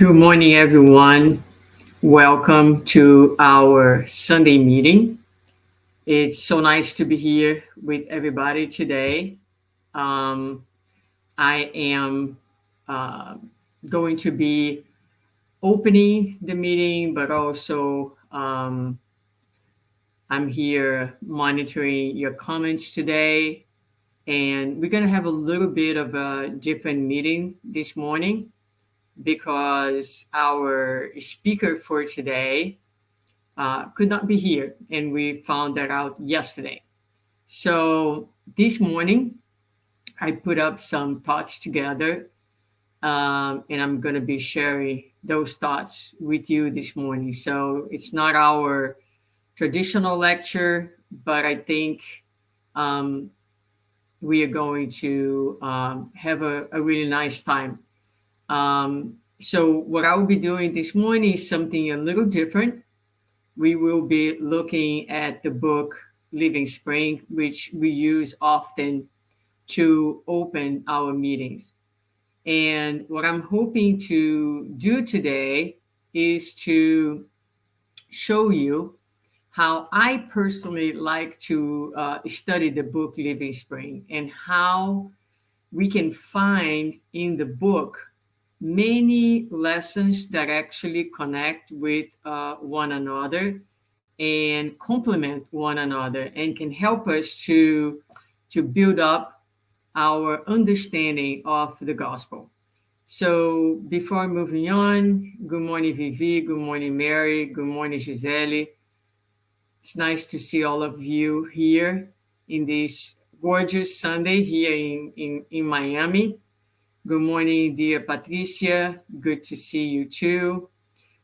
Good morning, everyone. Welcome to our Sunday meeting. It's so nice to be here with everybody today. Um, I am uh, going to be opening the meeting, but also I'm here monitoring your comments today. And we're going to have a little bit of a different meeting this morning because our speaker for today could not be here, and we found that out yesterday. So this morning, I put up some thoughts together, and I'm going to be sharing those thoughts with you this morning. So it's not our traditional lecture, but I think um, we are going to have a really nice time. So what I will be doing this morning is something a little different. We will be looking at the book Living Spring, which we use often to open our meetings. And what I'm hoping to do today is to show you how I personally like to study the book Living Spring and how we can find in the book many lessons that actually connect with one another and complement one another and can help us to build up our understanding of the gospel. So before moving on, good morning Vivi, good morning Mary, good morning Gisele. It's nice to see all of you here in this gorgeous Sunday here in Miami. Good morning, dear Patricia. Good to see you too.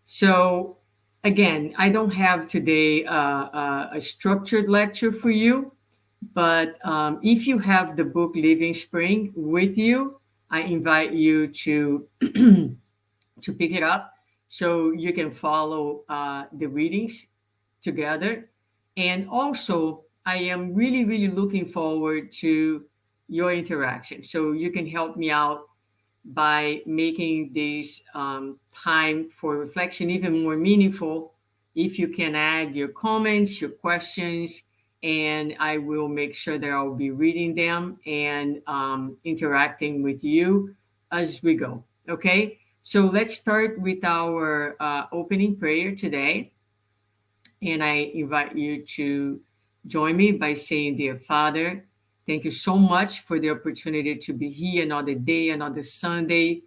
So, again, I don't have today a structured lecture for you, but if you have the book Living Spring with you, I invite you to to pick it up so you can follow the readings together. And also, I am really, really looking forward to your interaction. So you can help me out by making this time for reflection even more meaningful if you can add your comments, your questions, and I will make sure that I'll be reading them and interacting with you as we go. Okay, so let's start with our opening prayer today. And I invite you to join me by saying, Dear Father, thank you so much for the opportunity to be here another day, another Sunday,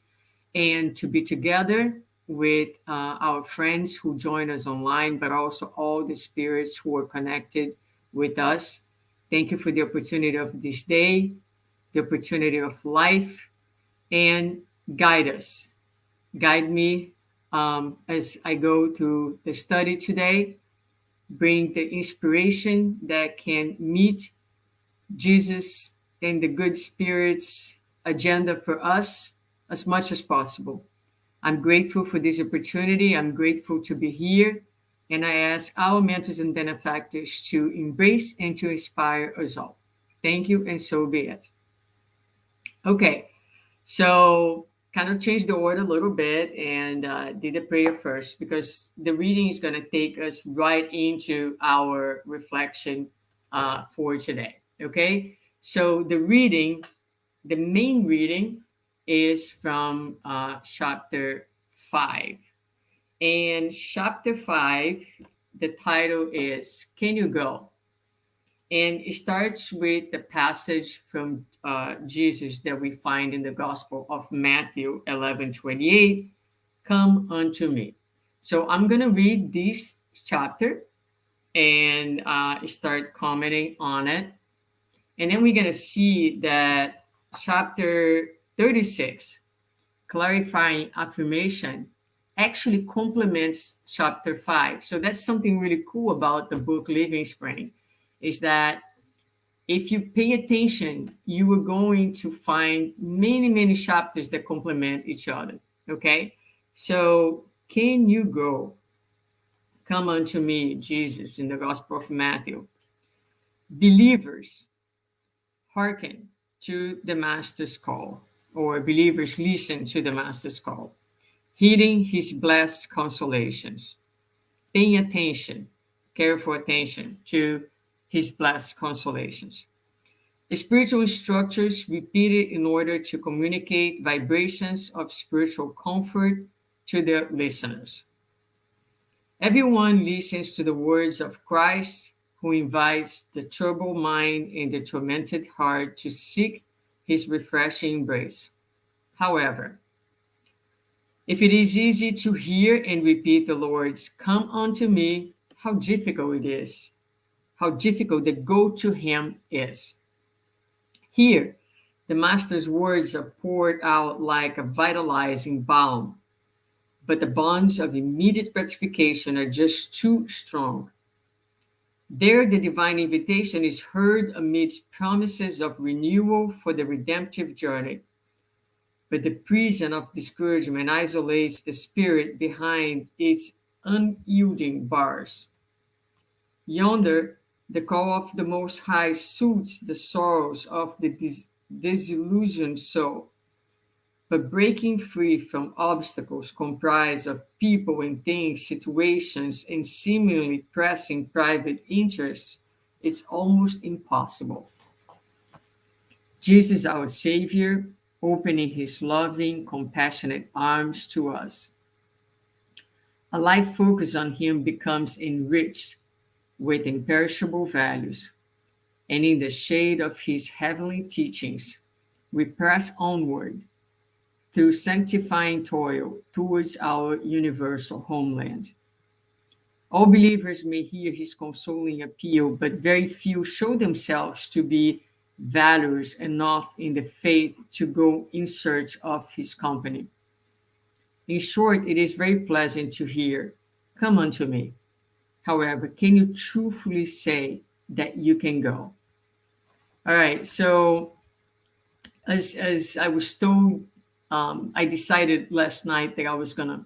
and to be together with our friends who join us online, but also all the spirits who are connected with us. Thank you for the opportunity of this day, the opportunity of life, and guide us. Guide me as I go through the study today. Bring the inspiration that can meet Jesus and the good spirits agenda for us as much as possible. I'm grateful for this opportunity. I'm grateful to be here. And I ask our mentors and benefactors to embrace and to inspire us all. Thank you, and so be it. Okay, so kind of change the order a little bit and did the prayer first because the reading is going to take us right into our reflection for today. Okay, so the main reading is from chapter 5. And chapter 5, the title is Can You Go? And it starts with the passage from Jesus that we find in the Gospel of Matthew 11:28. Come unto me. So I'm going to read this chapter and start commenting on it. And then we're going to see that chapter 36, clarifying affirmation, actually complements chapter 5. So that's something really cool about the book Living Spring, is that if you pay attention, you are going to find many, many chapters that complement each other. Okay? So, can you go? Come unto me, Jesus, in the Gospel of Matthew. Believers, hearken to the Master's call, or believers listen to the Master's call. heeding his blessed consolations, paying attention, careful attention to his blessed consolations. Spiritual instructors repeated in order to communicate vibrations of spiritual comfort to their listeners. Everyone listens to the words of Christ, who invites the troubled mind and the tormented heart to seek his refreshing embrace. However, if it is easy to hear and repeat the Lord's, "Come unto me," how difficult it is, how difficult the go to him is. Here, the Master's words are poured out like a vitalizing balm, but the bonds of immediate gratification are just too strong. There, the divine invitation is heard amidst promises of renewal for the redemptive journey. But the prison of discouragement isolates the spirit behind its unyielding bars. Yonder, the call of the Most High soothes the sorrows of the disillusioned soul. But breaking free from obstacles comprised of people and things, situations, and seemingly pressing private interests is almost impossible. Jesus, our Savior, opening his loving, compassionate arms to us. A life focused on him becomes enriched with imperishable values, and in the shade of his heavenly teachings, we press onward through sanctifying toil towards our universal homeland. All believers may hear his consoling appeal, but very few show themselves to be valorous enough in the faith to go in search of his company. In short, it is very pleasant to hear, "Come unto me." However, can you truthfully say that you can go? All right, so as I was told, I decided last night that I was going to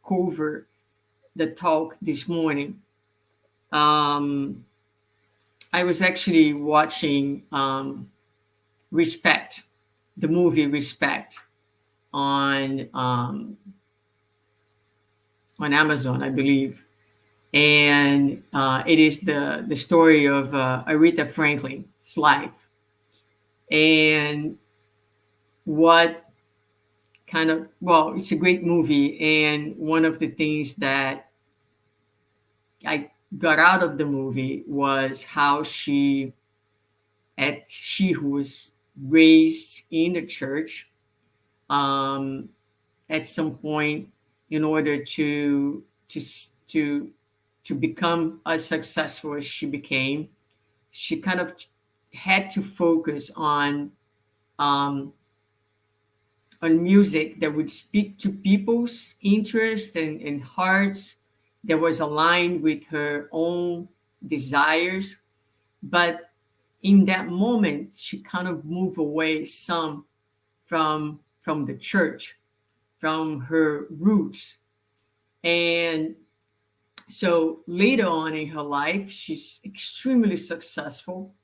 cover the talk this morning. I was actually watching Respect, the movie Respect, on Amazon, I believe, and it is the story of Aretha Franklin's life, and what kind of, well, it's a great movie, and one of the things that I got out of the movie was how she who was raised in the church, um, at some point, in order to to become as successful as she became, she kind of had to focus um, on music that would speak to people's interests and hearts, that was aligned with her own desires. But in that moment, she kind of moved away some from the church, from her roots. And so later on in her life, she's extremely successful,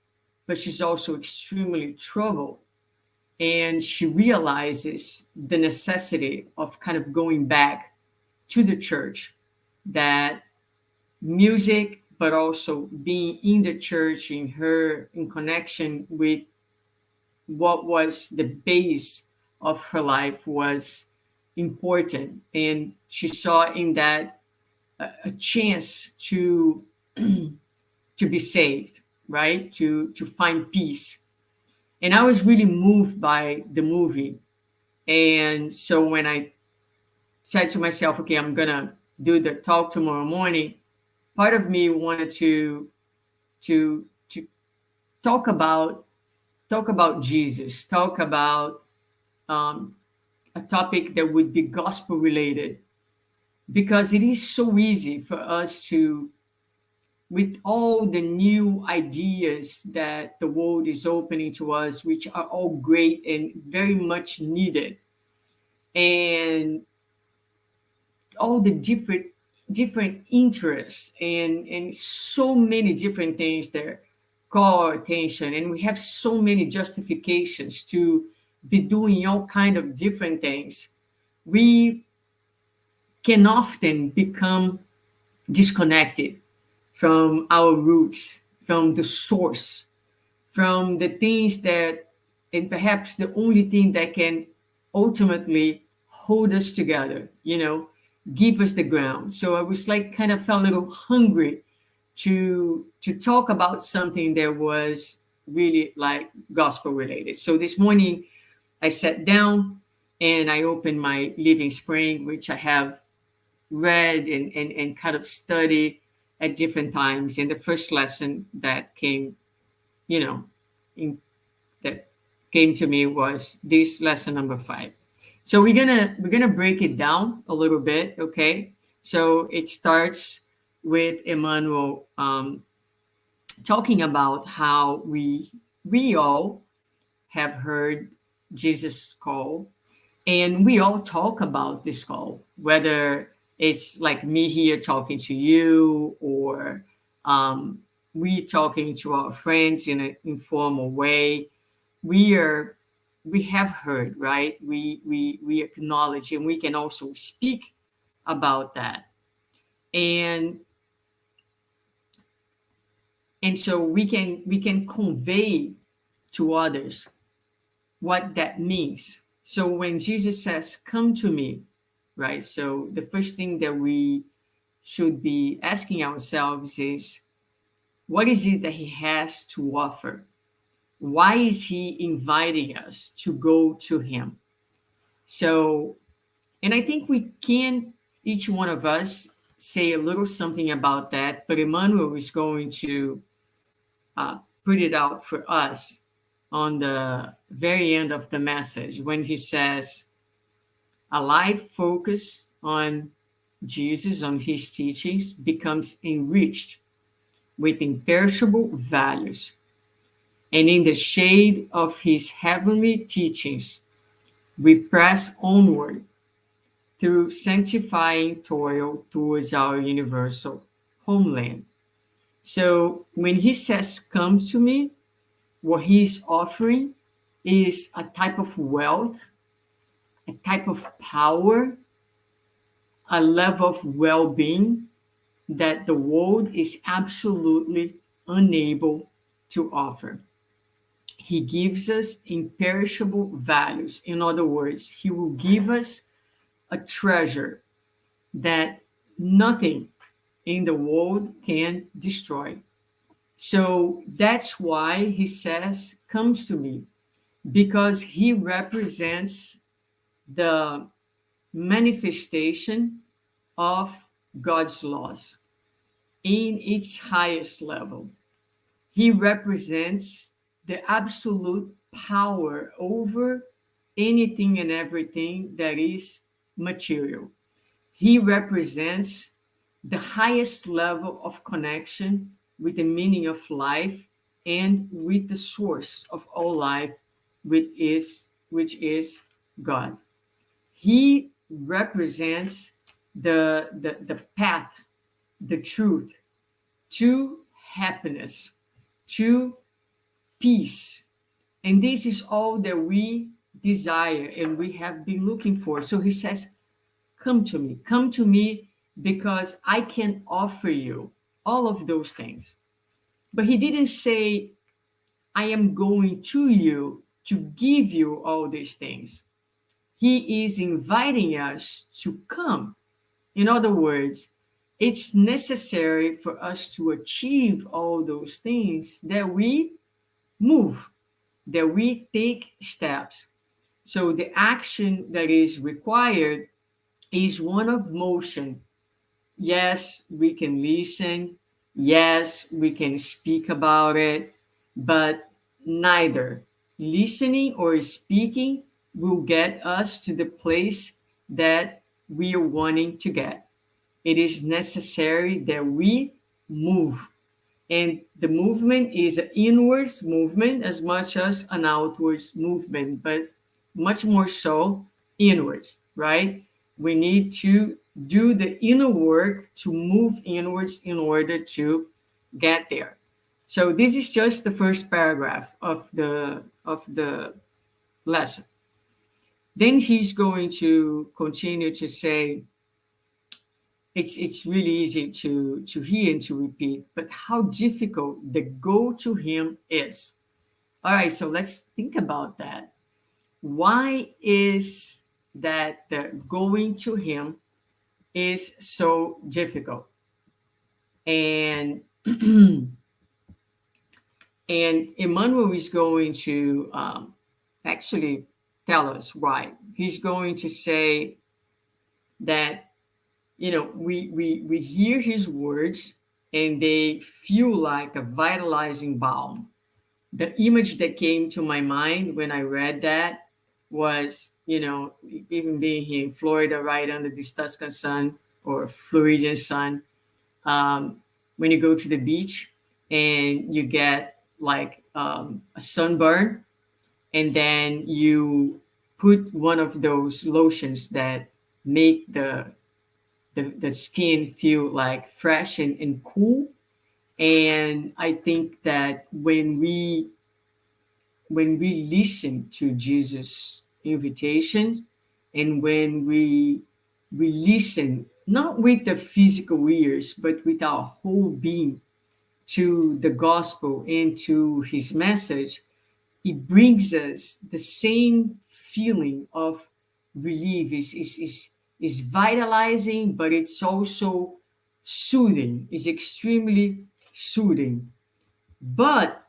but she's also extremely troubled. And she realizes the necessity of kind of going back to the church, that music, but also being in the church, in connection with what was the base of her life, was important. And she saw in that a chance to to be saved, right? To find peace. And I was really moved by the movie. And so when I said to myself, okay, I'm gonna do the talk tomorrow morning, part of me wanted to talk about Jesus, talk about um, a topic that would be gospel related, because it is so easy for us to, with all the new ideas that the world is opening to us, which are all great and very much needed, and all the different interests and so many different things that call our attention, and we have so many justifications to be doing all kind of different things. We can often become disconnected from our roots, from the source, from the things that, and perhaps the only thing that can ultimately hold us together, give us the ground. So I was like, kind of felt a little hungry to talk about something that was really like gospel related. So this morning I sat down and I opened my Living Spring, which I have read and kind of studied at different times. And the first lesson that came, you know, in, that came to me was this lesson number 5. So we're gonna break it down a little bit, okay? So it starts with Emmanuel talking about how we all have heard Jesus call, and we all talk about this call, whether it's like me here talking to you, or um, we talking to our friends in an informal way. We are we have heard, right? We acknowledge, and we can also speak about that. And and so we can convey to others what that means. So when Jesus says, "Come to me," right? So the first thing that we should be asking ourselves is, what is it that he has to offer? Why is he inviting us to go to him? So, and I think we can, each one of us, say a little something about that, but Emmanuel is going to put it out for us on the very end of the message when he says, a life focused on Jesus, on his teachings, becomes enriched with imperishable values. And in the shade of his heavenly teachings, we press onward through sanctifying toil towards our universal homeland. So when he says, "Come to me," what he's offering is a type of wealth, a type of power, a level of well being that the world is absolutely unable to offer. He gives us imperishable values. In other words, he will give us a treasure that nothing in the world can destroy. So that's why he says, "Comes to me," because he represents the manifestation of God's laws in its highest level. He represents the absolute power over anything and everything that is material. He represents the highest level of connection with the meaning of life and with the source of all life, which is God. He represents the path, the truth to happiness, to peace. And this is all that we desire and we have been looking for. So he says, come to me because I can offer you all of those things. But he didn't say, "I am going to you to give you all these things." He is inviting us to come. In other words, it's necessary for us to achieve all those things that we move, that we take steps. So the action that is required is one of motion. Yes, we can listen. Yes, we can speak about it, but neither listening or speaking will get us to the place that we are wanting to get. It is necessary that we move. And the movement is an inwards movement as much as an outwards movement, but much more so inwards, right? We need to do the inner work to move inwards in order to get there. So this is just the first paragraph of the lesson. Then he's going to continue to say, it's really easy to hear and to repeat, but how difficult the go to him is. All right, so let's think about that. Why is that the going to him is so difficult? And and Emmanuel is going to actually tell us why. He's going to say that, we hear his words and they feel like a vitalizing balm. The image that came to my mind when I read that was, even being here in Florida, right under this Tuscan sun or Floridian sun, um, when you go to the beach and you get like a sunburn, and then you put one of those lotions that make the skin feel like fresh and cool. And I think that when we listen to Jesus' invitation, and when we listen not with the physical ears but with our whole being to the gospel and to his message, it brings us the same feeling of relief. Is vitalizing, but it's also soothing. It's extremely soothing. But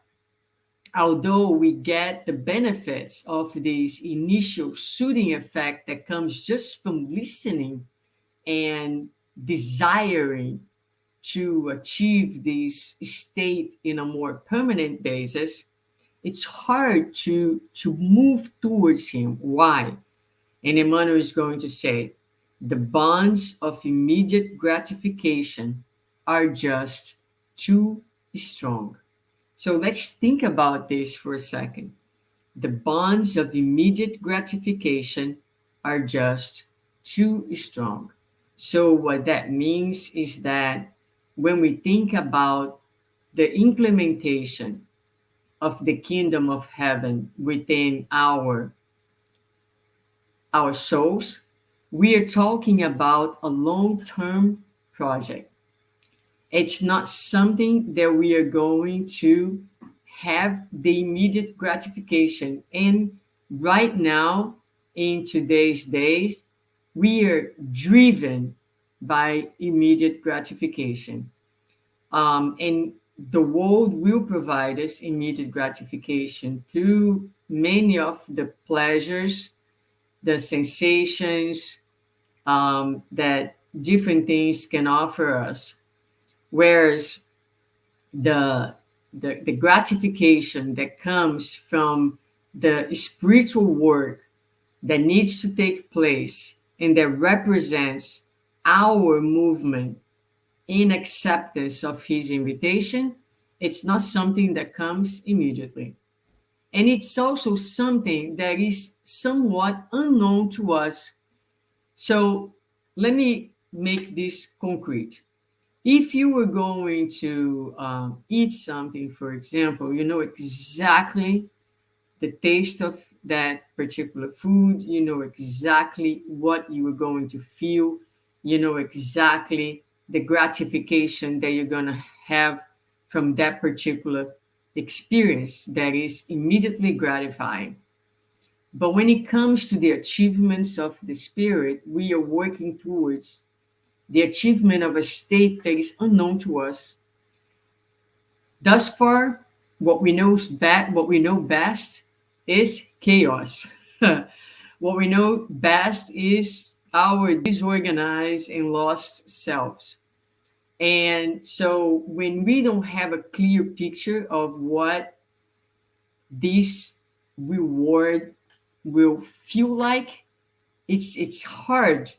although we get the benefits of this initial soothing effect that comes just from listening and desiring to achieve this state in a more permanent basis, it's hard to move towards him. Why? And Emmanuel is going to say, the bonds of immediate gratification are just too strong. So let's think about this for a second. The bonds of immediate gratification are just too strong. So, what that means is that when we think about the implementation of the kingdom of heaven within our souls, we are talking about a long-term project. It's not something that we are going to have the immediate gratification. And right now, in today's days, we are driven by immediate gratification. And the world will provide us immediate gratification through many of the pleasures, the sensations that different things can offer us. Whereas the gratification that comes from the spiritual work that needs to take place and that represents our movement in acceptance of his invitation, it's not something that comes immediately. And it's also something that is somewhat unknown to us. So let me make this concrete. If you were going to eat something, for example, you know exactly the taste of that particular food, you know exactly what you are going to feel, you know exactly the gratification that you're going to have from that particular experience that is immediately gratifying. But when it comes to the achievements of the spirit, we are working towards the achievement of a state that is unknown to us. Thus far, what we know best is chaos. What we know best is our disorganized and lost selves. And so when we don't have a clear picture of what this reward will feel like, it's hard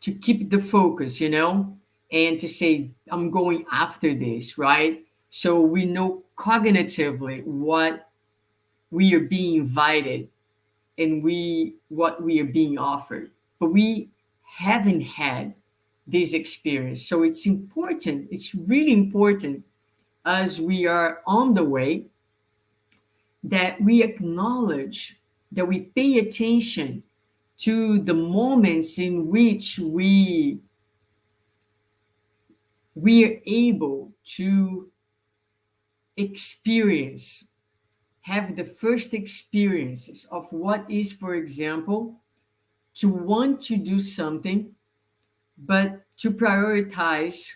to keep the focus, and to say, I'm going after this, right? So we know cognitively what we are being invited and what we are being offered. But we haven't had this experience. So it's important, it's really important as we are on the way that we acknowledge, that we pay attention to the moments in which we we are able to experience, have the first experiences of what is, for example, to want to do something, but to prioritize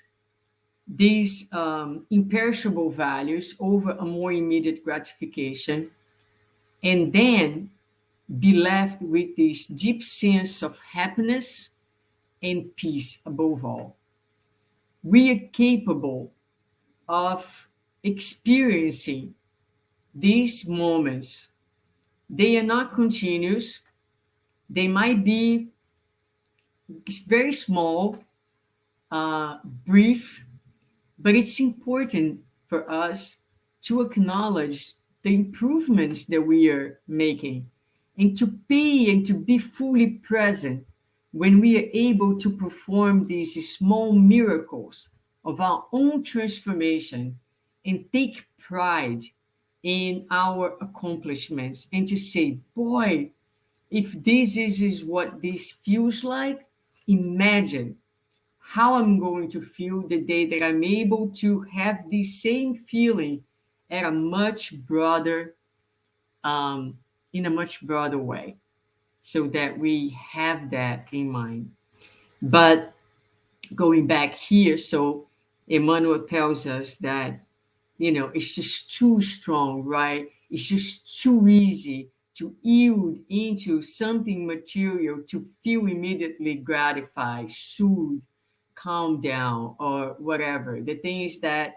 these imperishable values over a more immediate gratification, and then be left with this deep sense of happiness and peace above all. We are capable of experiencing these moments. They are not continuous, they might be very small, brief, but it's important for us to acknowledge the improvements that we are making and to pay and to be fully present when we are able to perform these small miracles of our own transformation and take pride in our accomplishments and to say, boy, if is what this feels like, imagine how I'm going to feel the day that I'm able to have the same feeling at a much broader, um, in a much broader way, so that we have that in mind. But going back here, so Emmanuel tells us that, it's just too strong, right? It's just too easy to yield into something material to feel immediately gratified, soothed, calm down, or whatever. The thing is that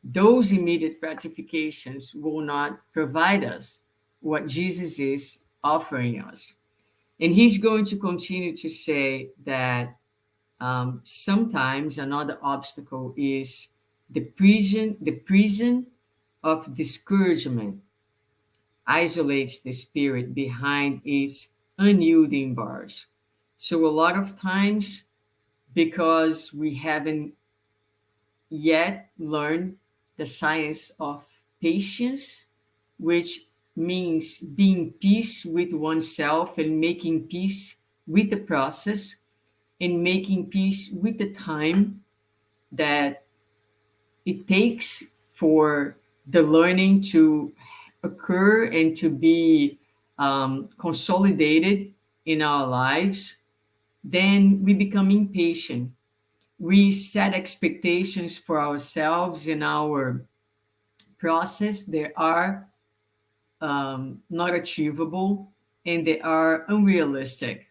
those immediate gratifications will not provide us what Jesus is offering us. And he's going to continue to say that sometimes another obstacle is the prison of discouragement isolates the spirit behind its unyielding bars. So a lot of times, because we haven't yet learned the science of patience, which means being peace with oneself and making peace with the process and making peace with the time that it takes for the learning to occur and to be consolidated in our lives, then we become impatient. We set expectations for ourselves in our process that are not achievable and they are unrealistic.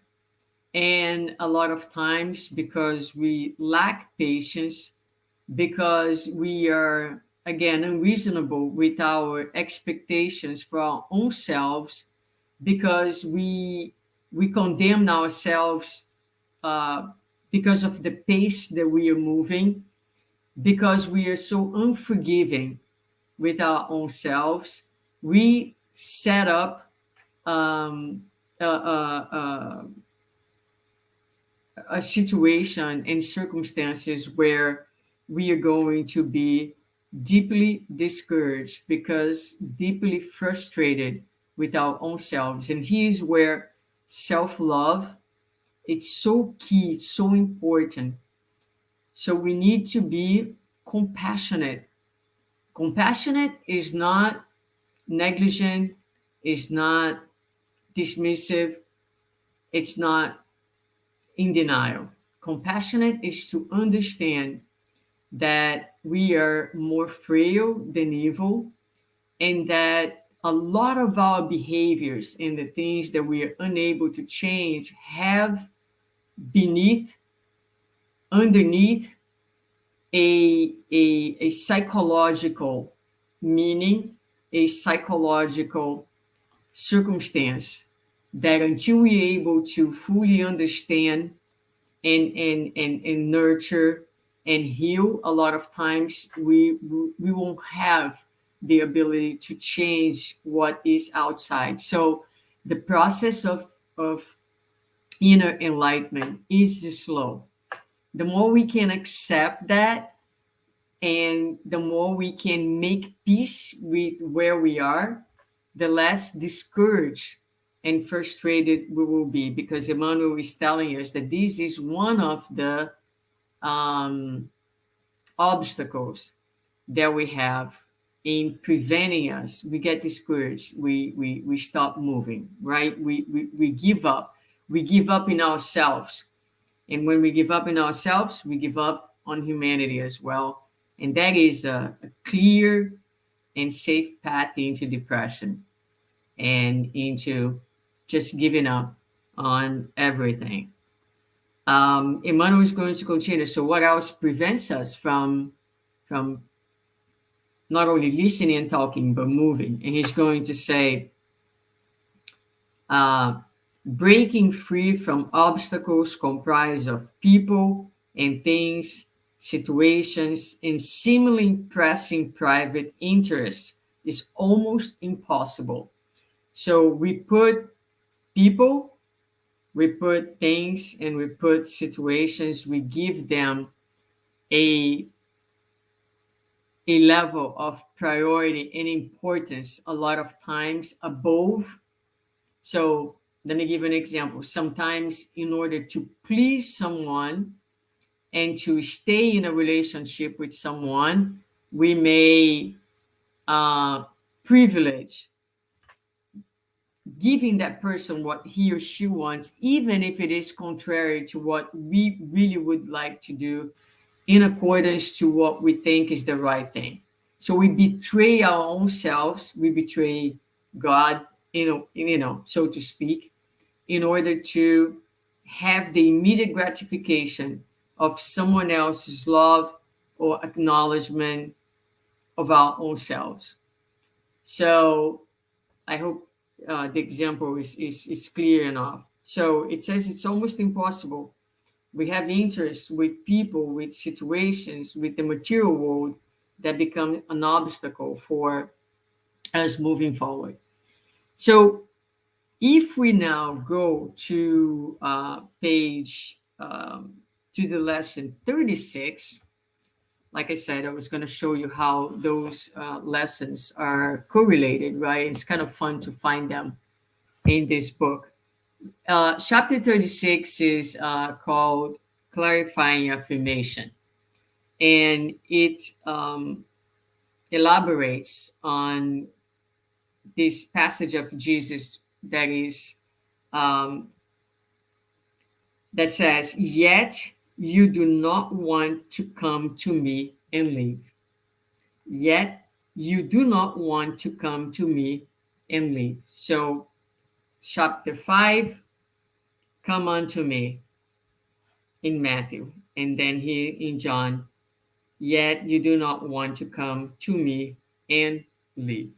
And a lot of times, because we lack patience, because we are again unreasonable with our expectations for our own selves, because we condemn ourselves uh, because of the pace that we are moving, because we are so unforgiving with our own selves, we set up um, a situation and circumstances where we are going to be deeply discouraged because deeply frustrated with our own selves. And here's where self-love, it's so key, it's so important. So we need to be compassionate. Compassionate is not negligent, is not dismissive, it's not in denial. Compassionate is to understand that we are more frail than evil, and that a lot of our behaviors and the things that we are unable to change have beneath, underneath, a psychological meaning, a psychological circumstance that until we're able to fully understand and nurture and heal, a lot of times we won't have the ability to change what is outside. So the process of inner enlightenment is slow. The more we can accept that, and the more we can make peace with where we are, the less discouraged and frustrated we will be, because Emmanuel is telling us that this is one of the um, obstacles that we have in preventing us. We get discouraged. We stop moving, right? We give up. We give up in ourselves. And when we give up in ourselves, we give up on humanity as well. And that is a clear and safe path into depression and into just giving up on everything. Emmanuel is going to continue. So, what else prevents us from not only listening and talking, but moving? And he's going to say, uh, breaking free from obstacles comprised of people and things, situations, and seemingly pressing private interests is almost impossible. So we put people, we put things, and we put situations, we give them a a level of priority and importance a lot of times above. So let me give an example. Sometimes, in order to please someone and to stay in a relationship with someone, we may uh, privilege giving that person what he or she wants, even if it is contrary to what we really would like to do, in accordance to what we think is the right thing. So we betray our own selves, we betray God, so to speak, in order to have the immediate gratification of someone else's love or acknowledgement of our own selves. So I hope the example is clear enough. So it says it's almost impossible. We have interests with people, with situations, with the material world that become an obstacle for us moving forward. So if we now go to page to the lesson 36, like I said, I was going to show you how those lessons are correlated, right? It's kind of fun to find them in this book. Chapter 36 is called Clarifying Affirmation, and it elaborates on this passage of Jesus that is um, that says, "Yet you do not want to come to me and live. Yet you do not want to come to me and live." So, chapter 5, "Come unto me," in Matthew, and then here in John, "Yet you do not want to come to me and live."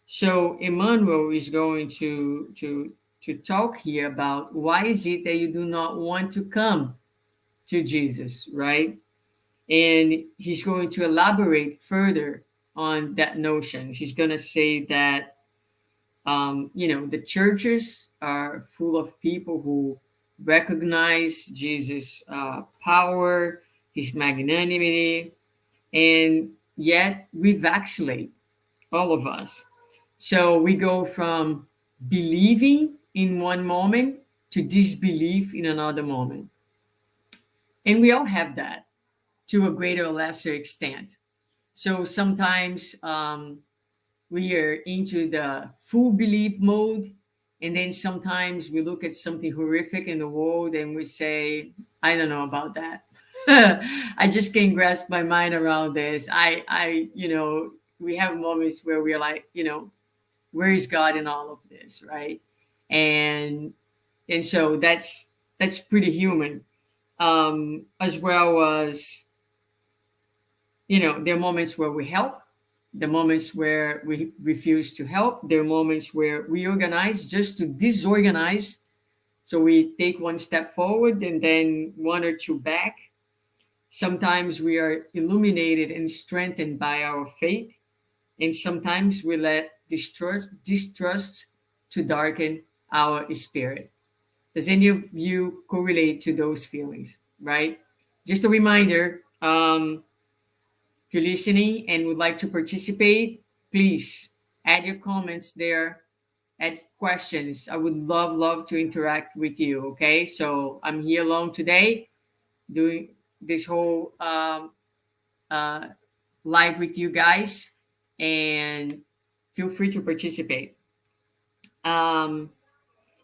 So Emmanuel is going to talk here about why is it that you do not want to come to Jesus, right? And he's going to elaborate further on that notion. He's going to say that the churches are full of people who recognize Jesus' power, his magnanimity, and yet we vacillate, all of us. So we go from believing in one moment to disbelief in another moment. And we all have that to a greater or lesser extent. So sometimes we are into the full belief mode. And then sometimes we look at something horrific in the world and we say, I don't know about that. I just can't grasp my mind around this. We have moments where we're like, where is God in all of this, right? And so that's pretty human. As well as, there are moments where we help, the moments where we refuse to help, there are moments where we organize just to disorganize. So we take one step forward and then one or two back. Sometimes we are illuminated and strengthened by our faith, and sometimes we let distrust to darken our spirit. Does any of you correlate to those feelings, right? Just a reminder, if you're listening and would like to participate, please add your comments there, add questions. I would love to interact with you. Okay, so I'm here alone today doing this whole uh, live with you guys, and feel free to participate. Um,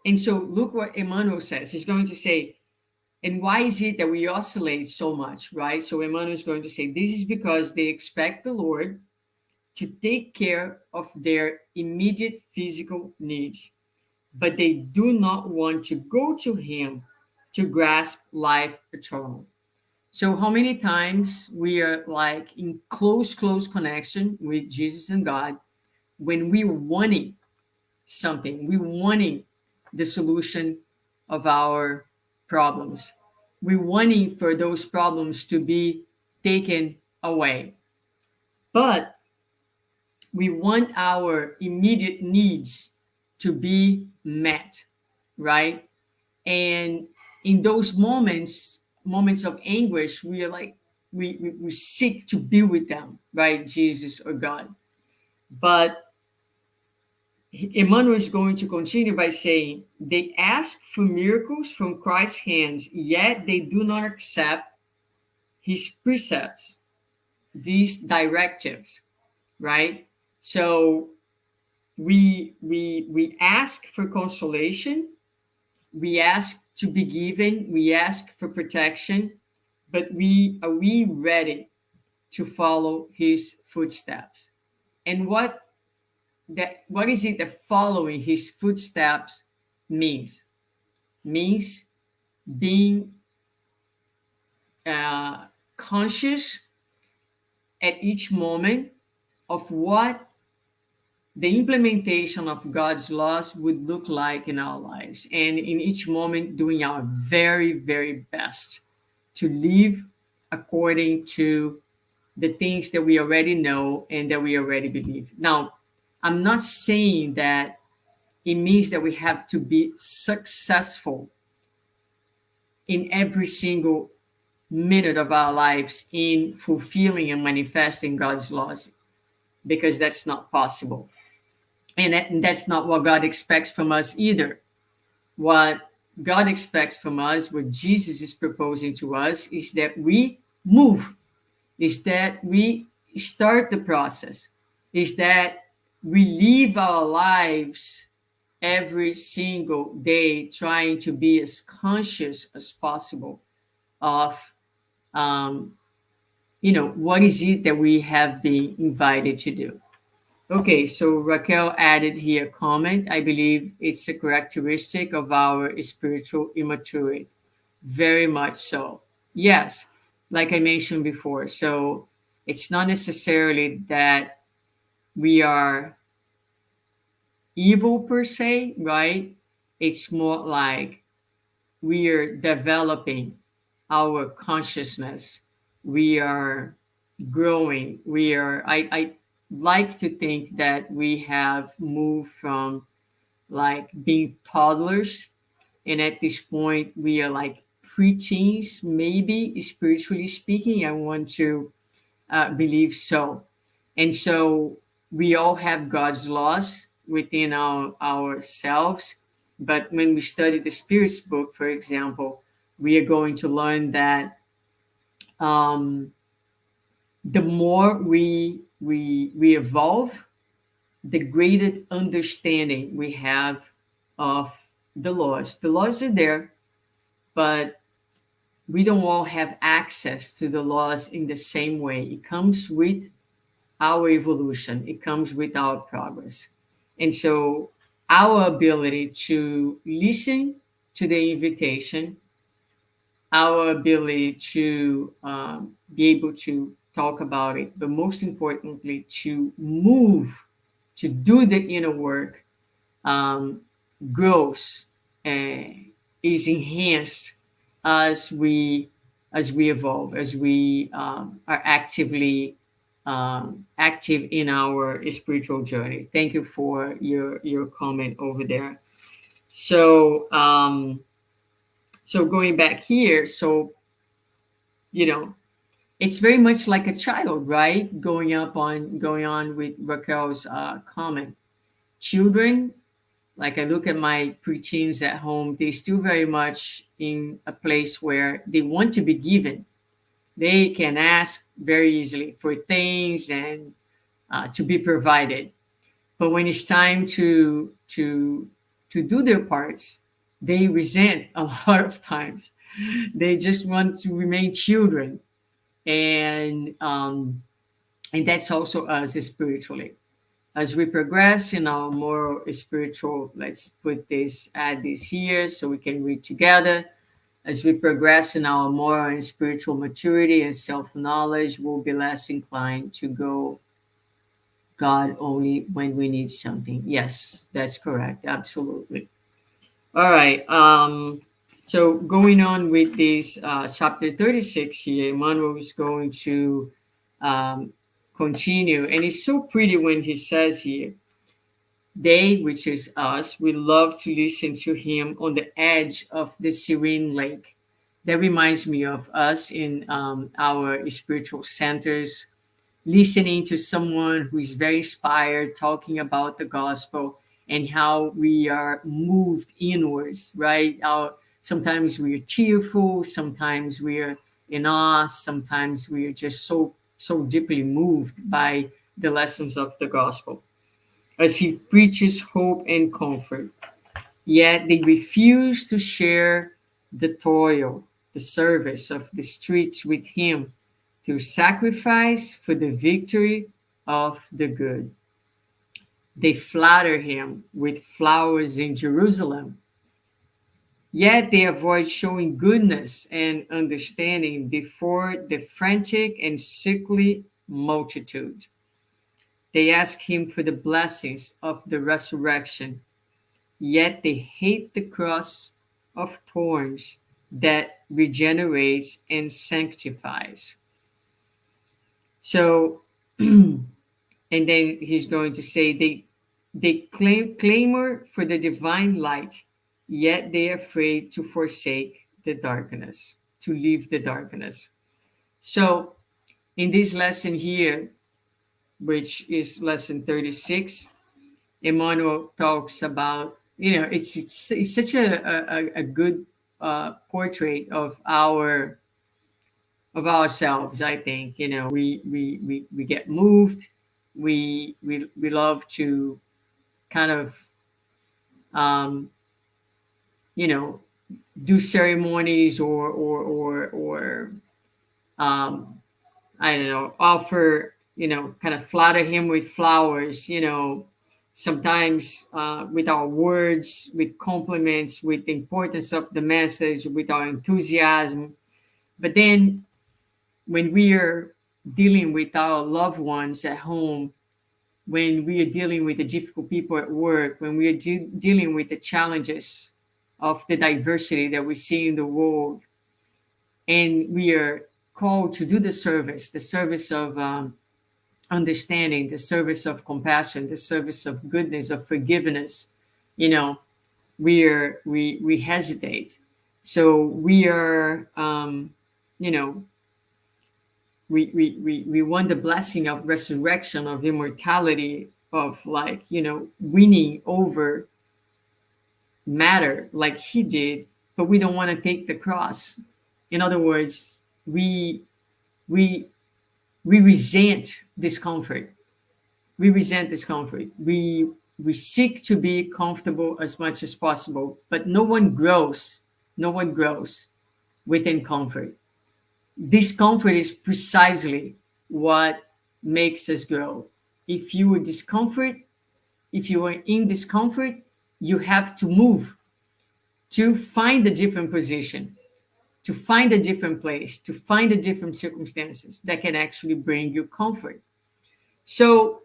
and so look what Emmanuel says. He's going to say, and why is it that we oscillate so much, right? So Emmanuel is going to say, this is because they expect the Lord to take care of their immediate physical needs, but they do not want to go to Him to grasp life eternal. So, how many times we are like in close connection with Jesus and God when we wanting something, we wanting the solution of our problems, we wanting for those problems to be taken away, but we want our immediate needs to be met, right? And in those moments of anguish, we are like, we seek to be with them, right? Jesus or God. But Emmanuel is going to continue by saying, they ask for miracles from Christ's hands, yet they do not accept his precepts, these directives, right? So we ask for consolation, we ask to be given, we ask for protection, but we are we ready to follow his footsteps? And what is it that following his footsteps means? Means being uh, conscious at each moment of what the implementation of God's laws would look like in our lives, and in each moment doing our very, very best to live according to the things that we already know and that we already believe. Now, I'm not saying that it means that we have to be successful in every single minute of our lives in fulfilling and manifesting God's laws, because that's not possible. And that's not what God expects from us either. What God expects from us, what Jesus is proposing to us, is that we move, is that we start the process, is that we live our lives every single day trying to be as conscious as possible of um, what is it that we have been invited to do. Okay, so Raquel added here a comment. I believe it's a characteristic of our spiritual immaturity. Very much so. Yes, like I mentioned before. So it's not necessarily that we are evil per se, right? It's more like we are developing our consciousness. We are growing. I like to think that we have moved from like being toddlers, and at this point we are like preteens, maybe spiritually speaking. I want to believe so. And so we all have God's laws within ourselves. But when we study the Spirit's book, for example, we are going to learn that um, the more we evolve, the greater understanding we have of the laws. The laws are there, but we don't all have access to the laws in the same way. It comes with our evolution, it comes with our progress. And so our ability to listen to the invitation, our ability to be able to talk about it, but most importantly, to move, to do the inner work, um, grows and is enhanced as we evolve, as we are active in our spiritual journey. Thank you for your comment over there. So so going back here, so you know, it's very much like a child, right? Going on with Raquel's comment. Children, like I look at my preteens at home, they still very much in a place where they want to be given, They can ask very easily for things and to be provided. But when it's time to do their parts, they resent a lot of times. They just want to remain children, and that's also us spiritually. As we progress in our more spiritual, let's put this, add this here so we can read together. As we progress in our moral and spiritual maturity and self knowledge, we'll be less inclined to go God only when we need something. Yes, that's correct. Absolutely. All right. So going on with this chapter 36 here, Emmanuel is going to um, continue. And it's so pretty when he says here, they, which is us, we love to listen to him on the edge of the serene lake. That reminds me of us in our spiritual centers, listening to someone who is very inspired, talking about the gospel and how we are moved inwards, right? Sometimes we are cheerful, sometimes we are in awe, sometimes we are just so deeply moved by the lessons of the gospel as he preaches hope and comfort. Yet they refuse to share the toil, the service of the streets with him to sacrifice for the victory of the good. They flatter him with flowers in Jerusalem, yet they avoid showing goodness and understanding before the frantic and sickly multitude. They ask him for the blessings of the resurrection, yet they hate the cross of thorns that regenerates and sanctifies. So, and then he's going to say they clamor for the divine light, yet they are afraid to forsake the darkness, to leave the darkness. So in this lesson here, which is lesson 36, Emmanuel talks about, it's such a good portrait of ourselves. I think, we get moved. We love to kind of um, you know do ceremonies or um, I don't know, offer, kind of flatter him with flowers, sometimes with our words, with compliments, with the importance of the message, with our enthusiasm. But then when we are dealing with our loved ones at home, when we are dealing with the difficult people at work, when we are dealing with the challenges of the diversity that we see in the world, and we are called to do the service of understanding, the service of compassion, the service of goodness, of forgiveness, you know, we hesitate. So we are, you know, we want the blessing of resurrection, of immortality, of, like, winning over matter like he did, but we don't want to take the cross. In other words, we we resent discomfort. We resent discomfort. We seek to be comfortable as much as possible, but no one grows. No one grows within comfort. Discomfort is precisely what makes us grow. If you were discomfort, if you were in discomfort, you have to move to find a different position, to find a different place, to find a different circumstances that can actually bring you comfort. So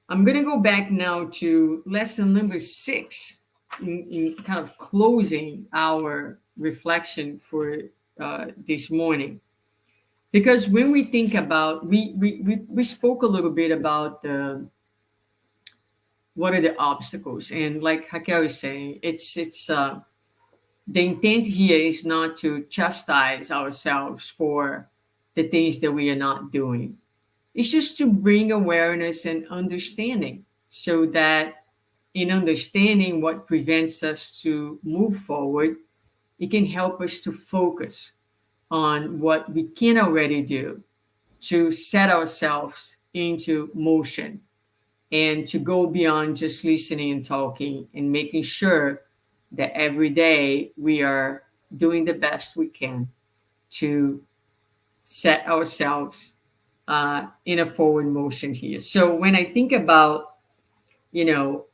I'm going to go back now to lesson number 6 in kind of closing our reflection for this morning. Because when we think about, we spoke a little bit about what are the obstacles. And like Raquel is saying, it's the intent here is not to chastise ourselves for the things that we are not doing. It's just to bring awareness and understanding, so that in understanding what prevents us to move forward, it can help us to focus. on what we can already do to set ourselves into motion and to go beyond just listening and talking and making sure that every day we are doing the best we can to set ourselves in a forward motion here. So when I think about, you know,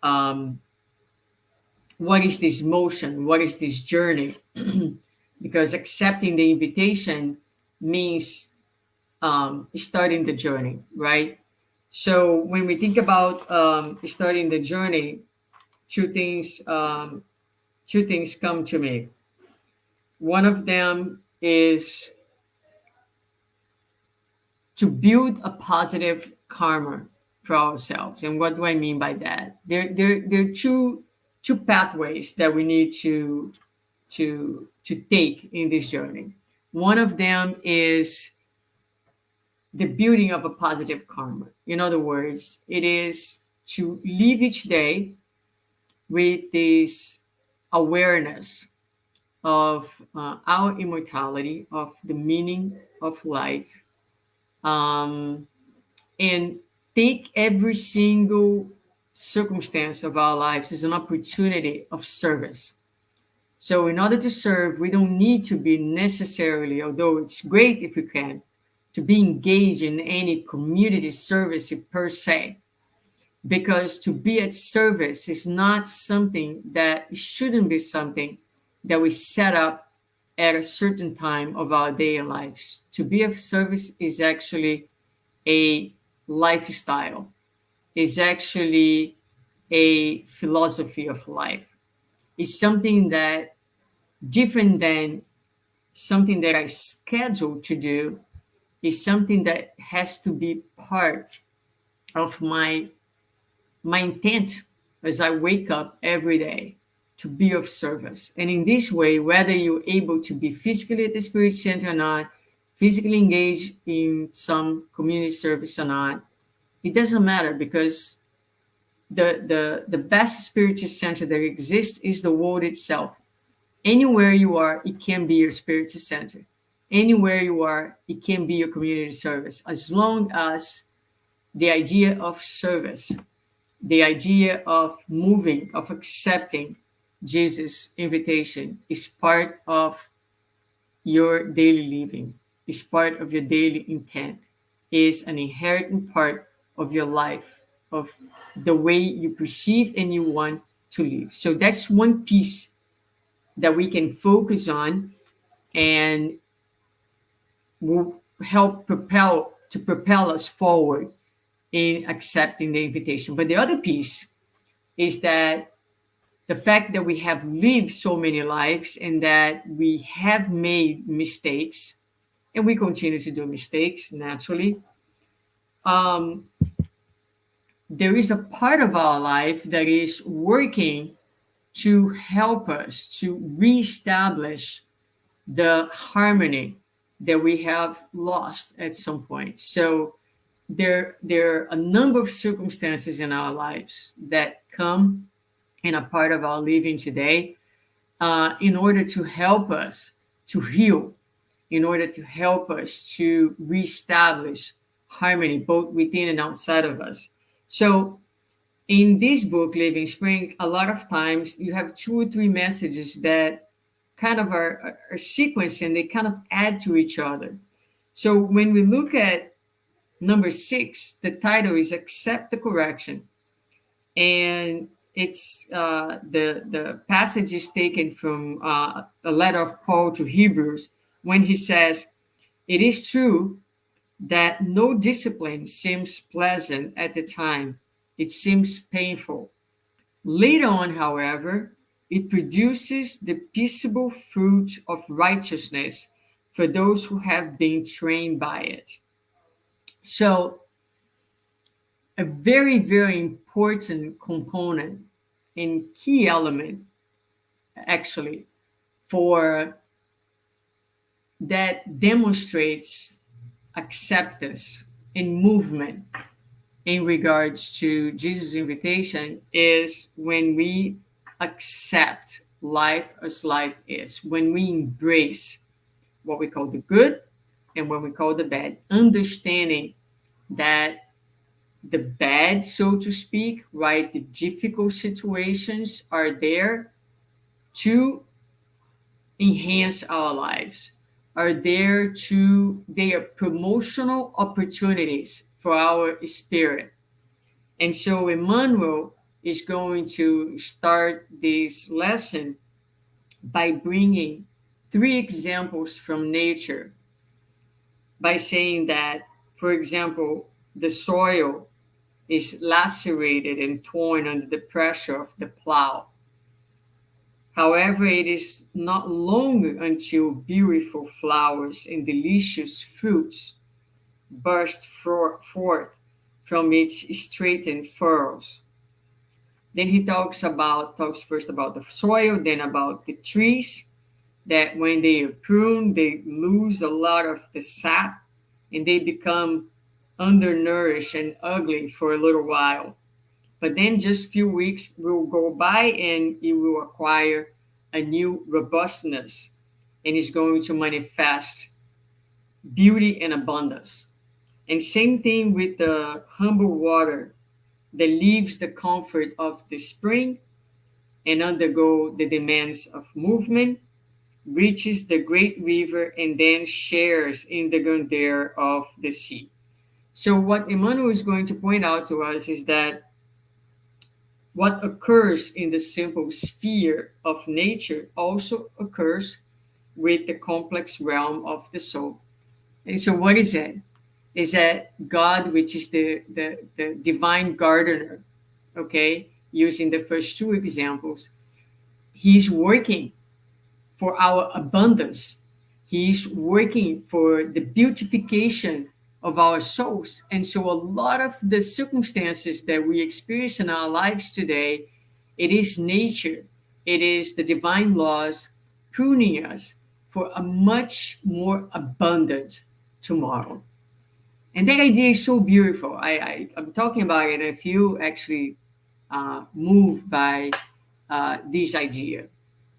what is this motion? What is this journey? Because accepting the invitation means starting the journey, right? So when we think about starting the journey, two things two things come to me. One of them is to build a positive karma for ourselves. And what do I mean by that? There are two pathways that we need to take in this journey. One of them is the building of a positive karma. In other words, it is to live each day with this awareness of our immortality, of the meaning of life, um, and take every single circumstance of our lives as an opportunity of service. So, in order to serve, we don't need to be necessarily, although it's great if we can, to be engaged in any community service per se, because to be at service is not something that shouldn't be something that we set up at a certain time of our day and lives. To be of service is actually a lifestyle, is actually a philosophy of life. It's something that different than something that I schedule to do, is something that has to be part of my intent as I wake up every day to be of service. And in this way, whether you're able to be physically at the Spirit Center or not, physically engaged in some community service or not, it doesn't matter, because the best spiritual center that exists is the world itself. Anywhere you are, it can be your spiritual center. Anywhere you are, it can be your community service, as long as the idea of service, the idea of moving, of accepting Jesus' invitation is part of your daily living, is part of your daily intent, is an inherent part of your life, of the way you perceive and you want to live. So that's one piece that we can focus on and will help propel us forward in accepting the invitation. But the other piece is that the fact that we have lived so many lives and that we have made mistakes and we continue to do mistakes naturally, um, there is a part of our life that is working to help us to reestablish the harmony that we have lost at some point. So there are a number of circumstances in our lives that come and are part of our living today, in order to help us to heal, in order to help us to reestablish harmony both within and outside of us. So in this book, Living Spring, a lot of times you have two or three messages that kind of are sequenced and they kind of add to each other. So when we look at number 6, the title is Accept the Correction. And it's the passage is taken from a letter of Paul to Hebrews, when he says, "It is true that no discipline seems pleasant at the time. It seems painful. Later on, however, it produces the peaceable fruit of righteousness for those who have been trained by it." So, a very, very important component and key element, actually, for that demonstrates acceptance and movement in regards to Jesus' invitation is when we accept life as life is, when we embrace what we call the good and what we call the bad, understanding that the bad, so to speak, right, the difficult situations are there to enhance our lives, are there to, they are promotional opportunities for our spirit. And so Emmanuel is going to start this lesson by bringing three examples from nature, by saying that, for example, the soil is lacerated and torn under the pressure of the plow. However, it is not long until beautiful flowers and delicious fruits burst forth from its straightened furrows. Then he talks first about the soil, then about the trees, that when they are pruned, they lose a lot of the sap and they become undernourished and ugly for a little while. But then just a few weeks will go by and it will acquire a new robustness and is going to manifest beauty and abundance. And same thing with the humble water that leaves the comfort of the spring and undergo the demands of movement, reaches the great river, and then shares in the grandeur of the sea. So what Emmanuel is going to point out to us is that what occurs in the simple sphere of nature also occurs with the complex realm of the soul. And so, what is it? Is that God, which is the divine gardener, okay, using the first two examples, he's working for our abundance. He's working for the beautification of our souls. And so a lot of the circumstances that we experience in our lives today, it is nature, it is the divine laws pruning us for a much more abundant tomorrow. And that idea is so beautiful. I'm talking about it. I feel actually moved by this idea,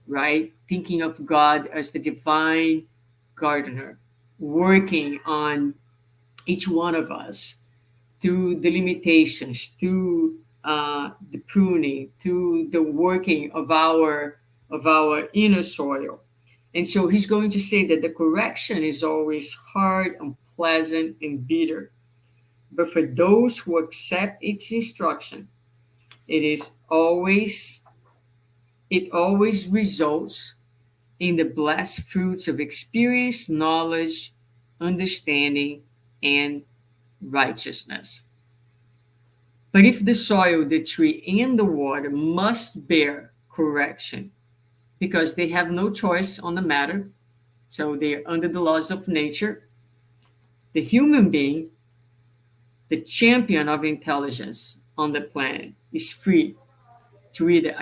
right? Thinking of God as the divine gardener, working on each one of us through the limitations, through the pruning, through the working of our inner soil. And so he's going to say that the correction is always hard, unpleasant, and bitter. But for those who accept its instruction, it is always it always results in the blessed fruits of experience, knowledge, understanding, and righteousness. But if the soil, the tree, and the water must bear correction because they have no choice on the matter, so they are under the laws of nature, the human being, the champion of intelligence on the planet, is free to either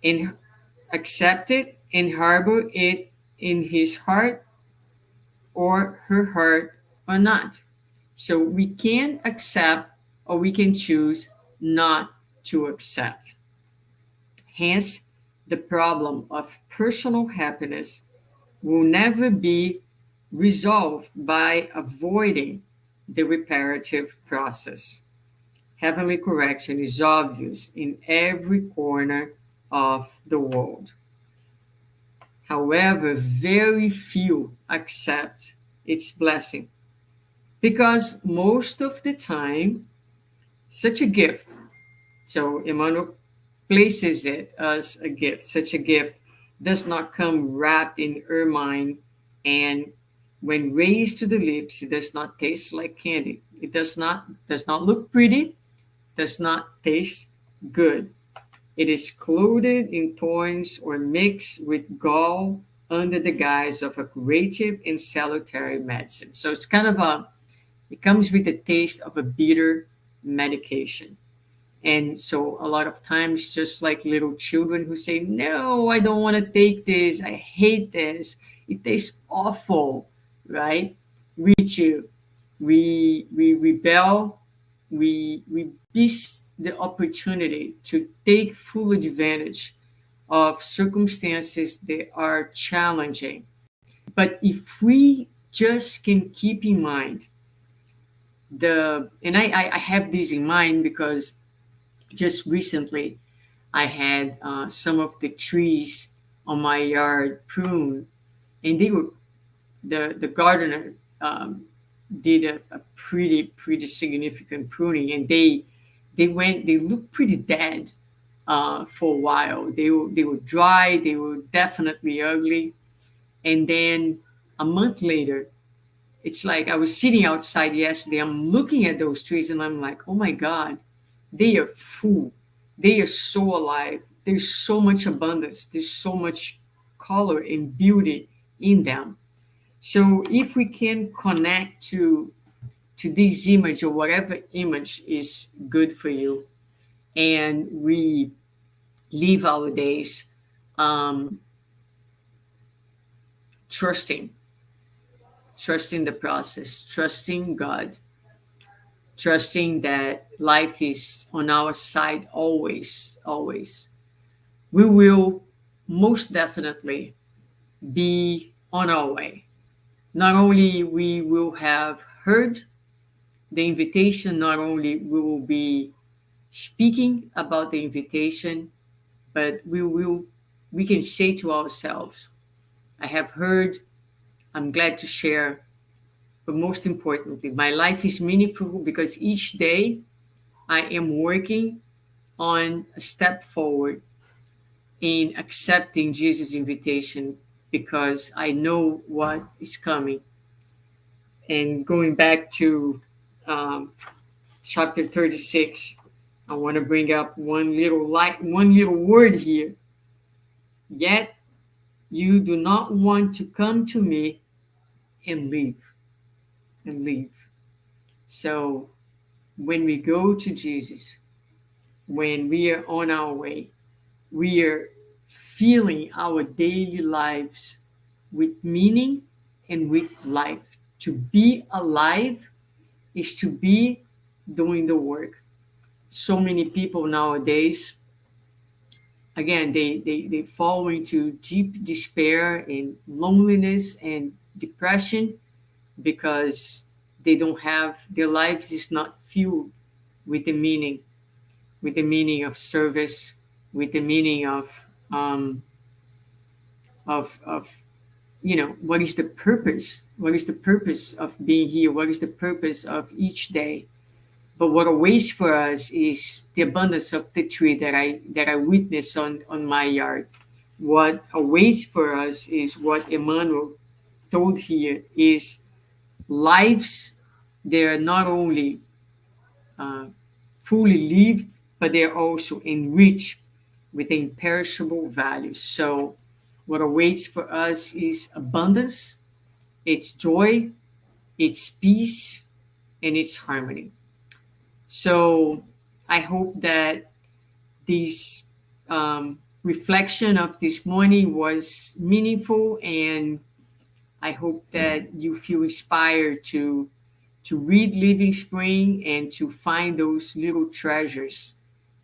and accept it and harbor it in his heart or her heart or not. So we can accept or we can choose not to accept. Hence, the problem of personal happiness will never be resolved by avoiding the reparative process. Heavenly correction is obvious in every corner of the world. However, very few accept its blessing because most of the time, such a gift, so Emmanuel places it as a gift, such a gift does not come wrapped in ermine, and when raised to the lips, it does not taste like candy. It does not look pretty, does not taste good. It is clothed in thorns or mixed with gall under the guise of a curative and salutary medicine. So it's kind of it comes with the taste of a bitter medication. And so a lot of times, just like little children who say, no, I don't want to take this. I hate this. It tastes awful, right? We too. We rebel. We miss the opportunity to take full advantage of circumstances that are challenging. But if we just can keep in mind I have this in mind because just recently I had some of the trees on my yard pruned, and they were the gardener did a pretty significant pruning, and they looked pretty dead for a while. They were dry. They were definitely ugly. And then a month later, it's like I was sitting outside yesterday. I'm looking at those trees, and I'm like, oh my God, they are full. They are so alive. There's so much abundance. There's so much color and beauty in them. So if we can connect to this image or whatever image is good for you, and we live our days um, trusting, trusting the process, trusting God, trusting that life is on our side always, always, we will most definitely be on our way. Not only we will have heard the invitation, not only we will be speaking about the invitation, but we can say to ourselves, I have heard, I'm glad to share, but most importantly, my life is meaningful because each day I am working on a step forward in accepting Jesus' invitation because I know what is coming. And going back to um, chapter 36, I want to bring up one little word here. Yet you do not want to come to me and leave and leave. So when we go to Jesus, when we are on our way, we are filling our daily lives with meaning and with life. To be alive is to be doing the work. So many people nowadays, again, they fall into deep despair and loneliness and depression because they don't have, their lives is not filled with the meaning, with the meaning of service, with the meaning of what is the purpose, what is the purpose of being here, what is the purpose of each day. But what awaits for us is the abundance of the tree that I witnessed on my yard. What awaits for us is what Emmanuel told here is lives. They are not only uh, fully lived, but they are also enriched with imperishable values. So what awaits for us is abundance, it's joy, it's peace, and it's harmony. So I hope that this reflection of this morning was meaningful, and I hope that you feel inspired to read Living Spring and to find those little treasures.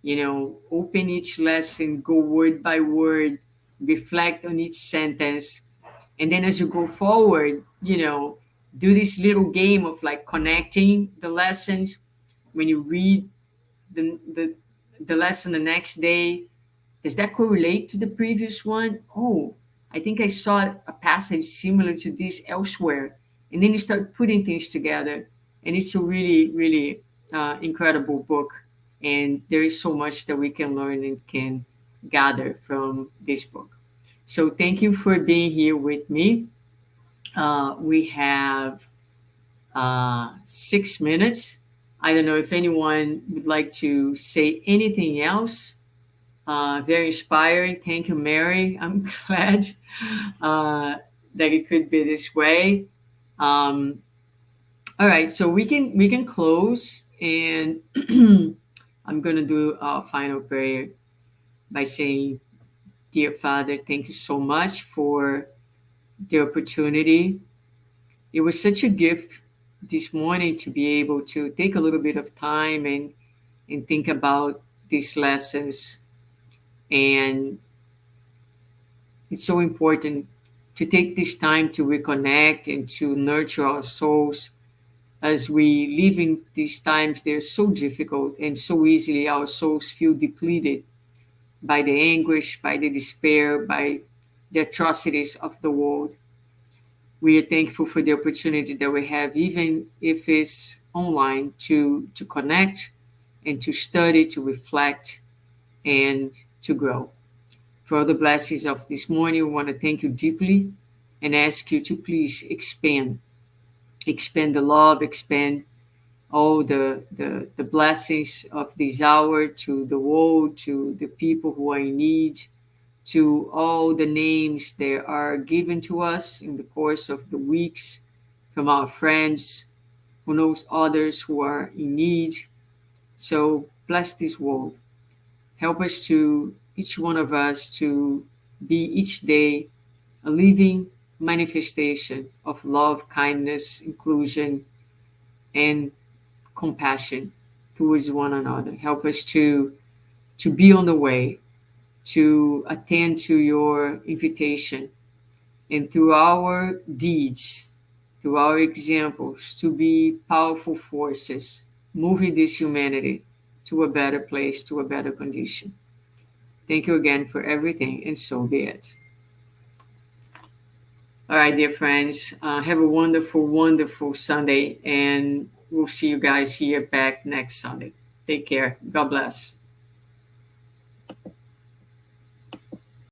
Open each lesson, go word by word, reflect on each sentence, and then as you go forward, do this little game of like connecting the lessons. When you read the the, the lesson the next day, does that correlate to the previous one? Oh, I think I saw a passage similar to this elsewhere. And then you start putting things together. And it's a really, really incredible book. And there is so much that we can learn and can gather from this book. So thank you for being here with me. We have 6 minutes. I don't know if anyone would like to say anything else. Very inspiring. Thank you, Mary. I'm glad that it could be this way. Um, all right, so we can close, and I'm gonna do our final prayer by saying, "Dear Father, thank you so much for the opportunity. It was such a gift this morning to be able to take a little bit of time and think about these lessons and It's so important to take this time to reconnect and to nurture our souls as we live in these times. They're so difficult, and so easily our souls feel depleted by the anguish, by the despair, by the atrocities of the world. We are thankful for the opportunity that we have, even if it's online, to connect and to study, to reflect, and to grow. For all the blessings of this morning, we want to thank you deeply and ask you to please expand the love, expand all the blessings of this hour to the world, to the people who are in need, to all the names that are given to us in the course of the weeks from our friends who knows others who are in need. So bless this world. Help us to, each one of us, to be each day a living manifestation of love, kindness, inclusion, and compassion towards one another. Help us to be on the way, to attend to your invitation, and through our deeds, through our examples, to be powerful forces moving this humanity to a better place, to a better condition. Thank you again for everything, and so be it. All right, dear friends, have a wonderful, wonderful Sunday, and we'll see you guys here back next Sunday. Take care. God bless.